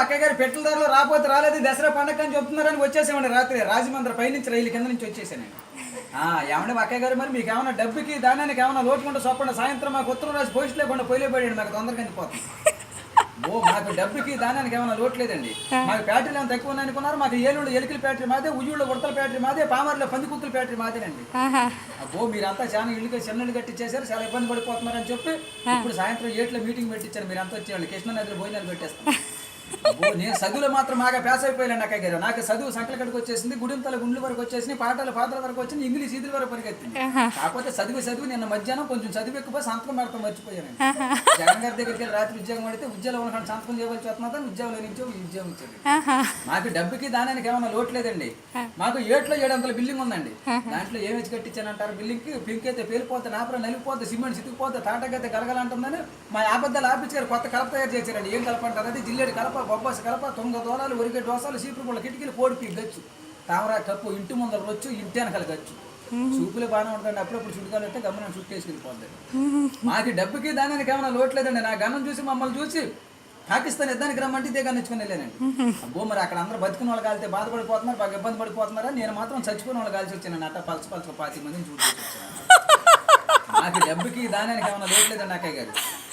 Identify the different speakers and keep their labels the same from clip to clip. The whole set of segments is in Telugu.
Speaker 1: అక్కయ్య గారు పెట్టెల ధరలో రాకపోతే రాలేదు దసరా పండగ అని చెప్తున్నారని వచ్చేసామండి రాత్రి రాజమండ్రి పైనుంచి రైలు కింద నుంచి వచ్చేసానండి. ఏమంటే అక్కయ్య గారు మరి మీకు ఏమైనా డబ్బుకి దానానికి ఏమైనా లోటుకుంటే చొప్పండి సాయంత్రం మాకు ఉత్తరం రాసి పోస్ట్ లేకుండా పొయ్యిలో పడాడు మాకు తొందరగా పోతుంది. మాకు డబ్బుకి దానానికి ఏమైనా లోటు లేదండి. మాకు ఫ్యాక్టరీలు ఏమైనా తక్కువ అనుకున్నారు. మాకు ఏలూళ్ళు ఎలికల ఫ్యాక్టరీ మాదే, ఉయ్యూళ్ళ ఉడతల ఫ్యాక్టరీ మాదే, పామర్లో పందికుక్కల ఫ్యాక్టరీ మాదేనండి. మీరంతా చాలా ఇల్లుగా చిన్నలు కట్టించేశారు, చాలా ఇబ్బంది పడిపోతున్నారని చెప్పి ఇప్పుడు సాయంత్రం 7 మీటింగ్ పెట్టించారు. మీరు అంతా వచ్చేవాళ్ళు కృష్ణానదిలో భోజనాలు పెట్టేస్తాం. నేను చదువులో మాత్రం బాగా ప్యాస్ అయిపోయాను అక్కయ్య గారు. నాకు చదువు సంకలకడికి వచ్చేసింది, గుడింతల గుండ్ల వరకు వచ్చేసింది, పాటల వరకు వచ్చింది, ఇంగ్లీష్ ఈదుల వరకు పరిగెత్తింది. కాకపోతే చదువు నిన్న మధ్యాహ్నం కొంచెం చదువు ఎక్కువ సంతకం పెడతాం మర్చిపోయాను. జగన్ గారి దగ్గరికి వెళ్ళి రాత్రి ఉద్యోగం పడితే ఉద్యోగంలో ఉన్న సంతకం చేయవలసి వస్తున్నా ఉద్యోగంలో నుంచి ఉద్యోగం ఇచ్చాడు. మాకు డబ్బుకి దానానికి ఏమైనా లోటు లేదండి. మాకు 700 బిల్డింగ్ ఉందండి. దాంట్లో ఏమి వచ్చి కట్టించానంటారు బిల్డింగ్ కి పింక్ అయితే పేలిపోతే నాపర నలిగిపోతే సిమెంట్ సితికిపోతే తాటకైతే గలగలంటుందని మా ఆబద్ధాలు ఆపించారు. కొత్త కలప తయారు చేశారండి. ఏం కలప అంటారు? అది జిల్లేడు కలప, బొబ్బాసి కలప, 9 దోలాలు, ఒరిగే దోసాలు, సీపుల కిటికీలు, పోడిపి గచ్చు, తామరా కప్పు, ఇంటి ముందర రొచ్చు, ఇంటి వెనకాల గచ్చు. చూపులే బాగానే ఉంటుంది. అప్పుడప్పుడు చుట్టుకాలు అంటే గమనం చుట్టేసుకెళ్ళిపోతుంది. మాకు డబ్బుకి దానికి ఏమైనా లోట్లేదండి. నా గమనం చూసి మమ్మల్ని చూసి పాకిస్తాన్ యుద్ధానికి రమ్మంటే ఇదే కనిచ్చుకుని వెళ్ళానండి. మరి అక్కడ అందరూ బతుకున్న వాళ్ళు కాలితే బాధపడిపోతున్నారు, బాగా ఇబ్బంది పడిపోతున్నారా, నేను మాత్రం చచ్చిపోయిన వాళ్ళు కాల్చి వచ్చాను. అట్ట పలస 20 మందిని చూసి మాకు డబ్బుకి దానికి ఏమైనా లోట్లేదండి అక్కయ్య గారు.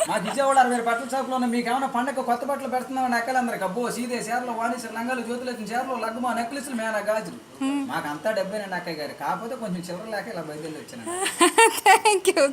Speaker 1: మాకు విజయవాడ 60 బట్టల షాపులో ఉన్న మీకు ఏమైనా పండగ కొత్త బట్టలు పెడుతున్నామని అక్కలందరికి అబ్బో సీదే చీరలు, వాణిశ్వర లంగాలు, జ్యోతులు వచ్చిన చీరలు, లగ్గుమా, నెక్లెస్లు, మేనా గాజులు, మాకు అంతా డబ్బేనండి అక్కయ్య గారు. కాకపోతే కొంచెం చిల్లర లేక ఇలా బయలుదేరి వచ్చాను.
Speaker 2: Thank you.